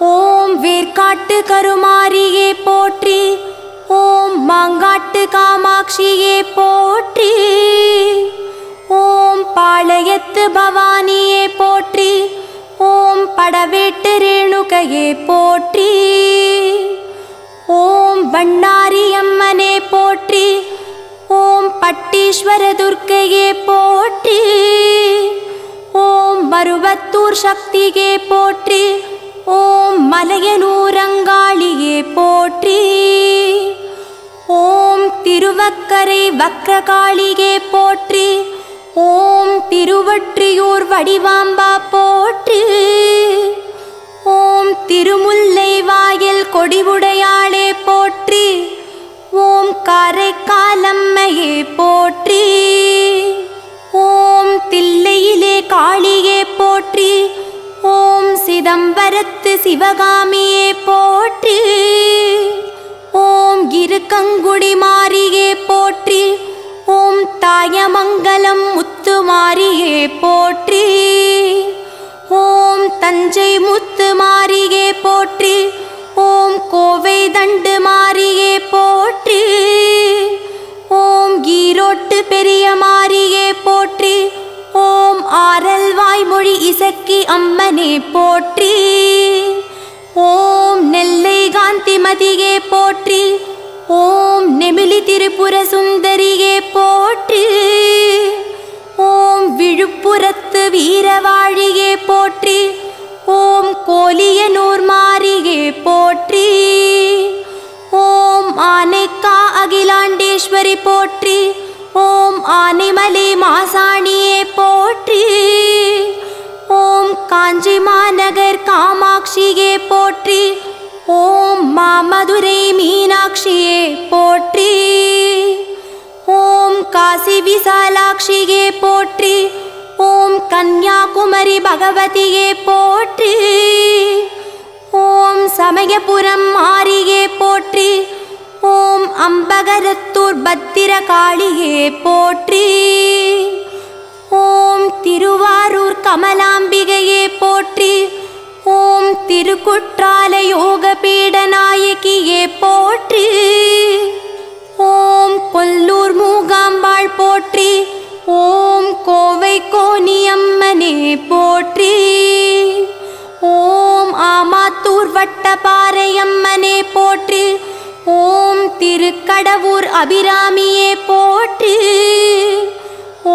ஓம் வேர்க்காட்டு கருமாரியே போற்றி. ஓம் மாங்காட்டு காமாட்சியே போற்றி. ஓம் பாளையத்து பவானியே போற்றி. ஓம் படவேட்டு ரேணுகையே போற்றி. ஓம் பண்ணாரி அம்மனே போற்றி. ஓம் பட்டீஸ்வர துர்க்கையே போற்றி. ஓம் மருவத்தூர் சக்தியே போற்றி. ஓம் மலையனூரங்காளியே போற்றி. ஓம் திருவக்கரை வக்ரகாளியே போற்றி. ஓம் திருவொற்றியூர் வடிவாம்பா போற்றி. ஓம் திருமுல்லை வாயில் கொடிவுடையாளே போற்றி. ஓம் காரைக்காலம்மையே போற்றி. ஓம் தில்லையிலே காளியே போற்றி. ஓம் சிதம்பரத்து சிவகாமியே போற்றி. ஓம் இருக்கங்குடி மாரியே போற்றி. ஓம் தாயமங்கலம் முத்துமாரியே போற்றி. ஓம் தஞ்சை முத்து மாரியே போற்றி. ஓம் கோவை தண்டு மாரியே போற்றி. ஓம் ஈரோட்டு பெரிய மாரியே போற்றி. ஓம் ஆரல் வாய்மொழி இசக்கி அம்மனே போற்றி. ஓம் நெல்லை காந்திமதியே போற்றி. ஓம் நெமிலி திரிபுர சுந்தரியே போற்றி. ஓம் விழுப்புரத்து வீரவாழியே போற்றி. ஓம் கோலியனூர் மாரியே போற்றி. ஓம் ஆனைக்கா அகிலாண்டேஸ்வரி போற்றி. ஓம் ஆனைமலை மாசாணியே போற்றி. ஓம் காஞ்சி மாநகர் காமாட்சியே போற்றி. ஓம் மாமதுரை மீனாட்சியே போற்றி. ஓம் காசி விசாலாட்சியே போற்றி. ஓம் கன்னியாகுமரி பகவதியே போற்றி. ஓம் சமயபுரம் மாரியே போற்றி. ஓம் அம்பகரத்தூர் பத்திரகாளியே போற்றி. ஓம் திருவாரூர் கமலாம்பிகையே போற்றி. ஓம் திருக்குற்றால யோக பீடநாயகியே போற்றி. ஓம் கொல்லூர் மூகாம்பாள் போற்றி. ஓம் கோவை கோனியம்மனே போற்றி. ஓம் ஆமாத்தூர் வட்டபாறையம்மனே போற்றி. ஓம் திருக்கடவூர் அபிராமியே போற்றி.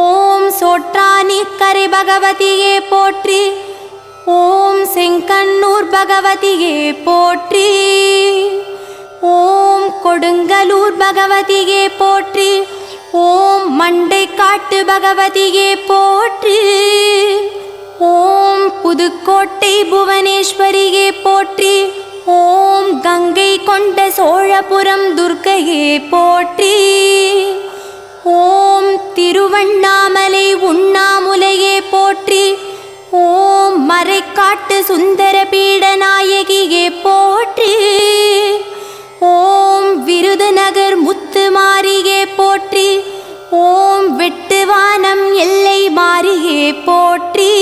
ஓம் சோற்றானிக்கரை பகவதியே போற்றி. ஓம் செங்கண்ணூர் பகவதியே போற்றி. ஓம் கொடுங்கலூர் பகவதியே போற்றி. ஓம் மண்டைக்காட்டு பகவதியே போற்றி. ஓம் புதுக்கோட்டை புவனேஸ்வரியே போற்றி. ஓம் கங்கை கொண்ட சோழபுரம் துர்க்கையே போற்றி. ஓம் திருவண்ணாமலை உண்ணாமுலையே போற்றி. ஓம் மறைக்காட்டு சுந்தர பீடநாயகியே போற்றி. ஓம் விருதுநகர் முத்துமாரியே போற்றி. ஓம் வெட்டுவானம் எல்லை மாரியே போற்றி.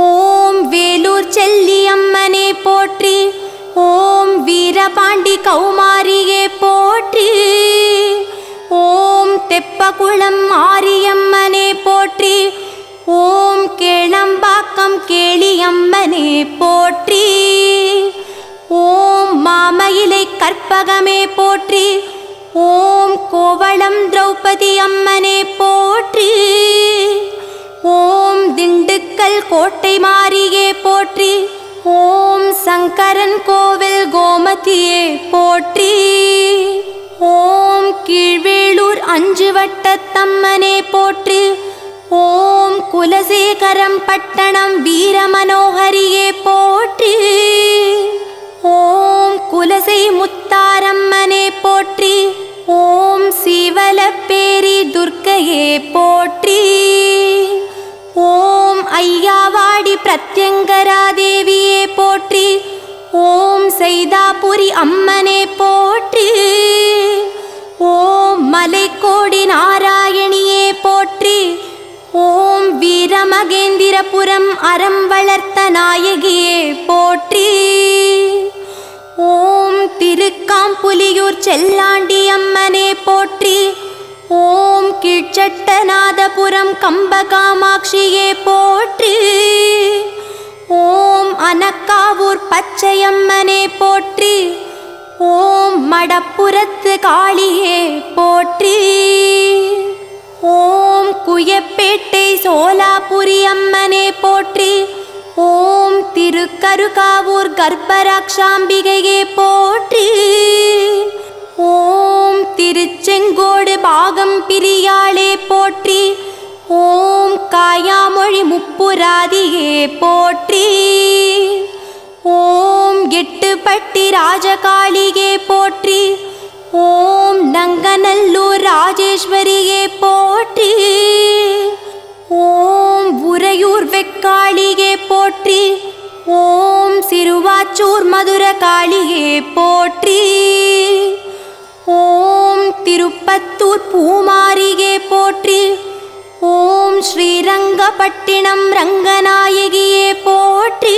ஓம் வேலூர் செல்லியம்மனே போற்றி. ஓம் வீரபாண்டி கௌமாரியே போற்றி. ஓம் தெப்பகுளம் மாரியம்மனே போற்றி. ஓம் கேளம்பாக்கம் கேளியம்மனே போற்றி. ஓம் மாமயிலை கற்பகமே போற்றி. ஓம் கோவளம் திரௌபதி அம்மனே போற்றி. ஓம் திண்டுக்கல் கோட்டை மாரியே போற்றி. ஓம் சங்கரன் கோவில் கோமதியே போற்றி. ஓம் கீழ்வேளூர் அஞ்சுவட்டத்தம்மனே போற்றி. ஓம் குலசேகரம் பட்டணம் வீரமனோகரியே போற்றி. ஓம் குலசை முத்தாரம்மனே போற்றி. ஓம் சீவலப்பேரி துர்க்கையே போற்றி. ஓம் ஐயாவாடி பிரத்யங்கரா தேவியே போற்றி. ஓம் சைதாபுரி அம்மனே போற்றி. ஓம் மலைக்கோடி நாராயணியே போற்றி. ஓம் வீரமகேந்திரபுரம் அறம் வளர்த்த நாயகியே போற்றி. ஓம் திருக்காம்புலியூர் செல்லாண்டி அம்மனே போற்றி. ஓம் கீழ்ச்சட்டநாதபுரம் கம்பகாமாட்சியே போற்றி. ஓம் அனக்காவூர் பச்சையம்மனே போற்றி. ஓம் மடப்புறத்து காளியே போற்றி. ஓம் குயப்பேட்டை சோலாபுரி அம்மனே போற்றி. ஓம் திருக்கருகாவூர் கர்ப்பராக்ஷாம்பிகையே போற்றி. ஓம் திருச்செங்கோடு பாகம் பிரியாளே போற்றி. ஓம் காயாமொழி முப்புராதியே போற்றி. ஓம் எட்டுப்பட்டி ராஜகாளியே போற்றி. ஓம் நங்கநல்லூர் ராஜேஸ்வரியே போற்றி. ஓம் உறையூர் வெக்காளியே போற்றி. ஓம் சிறுவாச்சூர் மதுர காளியே போற்றி. ஓம் திருப்பத்தூர் பூமாரியே போற்றி. ஓம் ஸ்ரீரங்கப்பட்டினம் ரங்கநாயகியே போற்றி.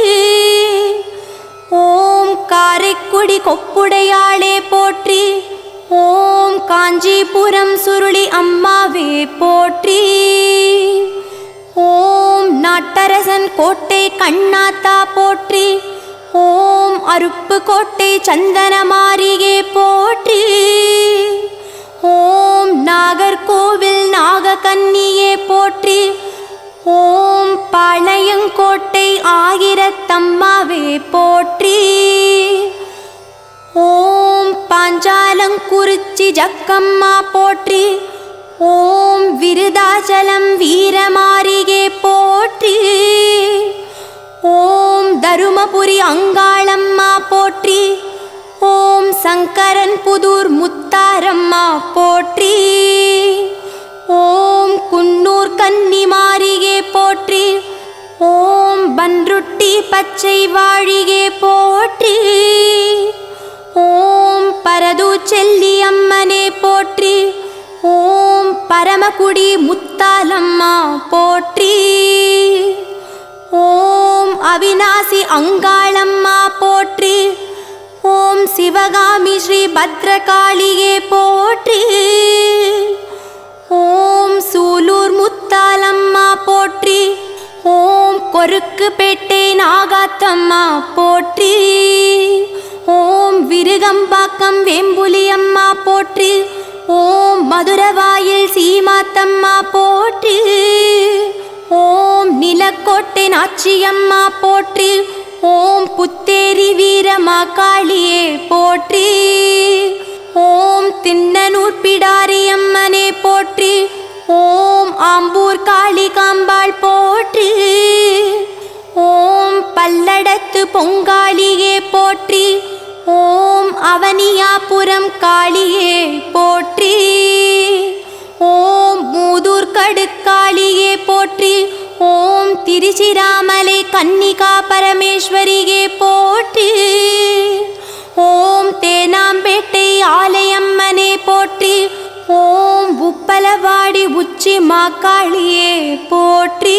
ஓம் காரைக்குடி கொப்புடையாளே போற்றி. ஓம் காஞ்சிபுரம் சுருளி அம்மாவே போற்றி. ஓம் நாட்டரசன் கோட்டை கண்ணாத்தா போற்றி. ஓம் அருப்புக்கோட்டை சந்தனமாரியே போற்றி. ஓம் நாகர்கோவில் நாகக்கன்னியே போற்றி. ஓம் பாளையங்கோட்டை ஆயிரத்தம்மாவே போற்றி. ஓம் பாஞ்சாலங்குறிச்சி ஜக்கம்மா போற்றி. ஓம் விருதாச்சலம் வீரமாரியே போற்றி. ஓம் தருமபுரி அங்காளம்மா போற்றி. ஓம் சங்கரன் புதூர் முத்தாரம்மா போற்றி. ஓம் குன்னூர் கன்னிமாரியே போற்றி. ஓம் பன்ருட்டி பச்சை வாழியே போற்றி. ஓம் பரதூச்செல்லி அம்மனே போற்றி. ஓம் பரமக்குடி முத்தாலம்மா போற்றி. ஓம் அவிநாசி அங்காளம்மா போற்றி. ஓம் சிவகாமி ஸ்ரீ பத்ரகாளியே போற்றி. ஓம் சூலூர் முத்தாலம்மா போற்றி. ஓம் கொருக்குப்பேட்டை நாகாத்தம்மா போற்றி. ஓம் விருகம்பாக்கம் வேம்புலியம்மா போற்றி. ஓம் மதுரவாயில் சீமாத்தம்மா போற்றி. ஓம் நிலக்கோட்டை நாச்சியம்மா போற்றி. ஓம் புத்தேரி வீரமா காளியே போற்றி. ஓம் திண்ணனூர் பிடாரி அம்மனே போற்றி. ஓம் ஆம்பூர் காளிகாம்பாள் போற்றி. ஓம் பல்லடத்து பொங்காளியே போற்றி. ஓம் அவனியாபுரம் காளியே போற்றி. ஓம் மூதூர் கடுக்காளியே போற்றி. ஓம் திருச்சிராமலை கன்னிகா பரமேஸ்வரியே போற்றி. ஓம் தேனாம்பேட்டை ஆலயம்மனே போற்றி. ஓம் உப்பலவாடி உச்சி மாக்காளியே போற்றி.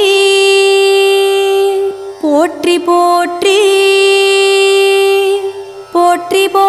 போற்றி போற்றி போற்றி போ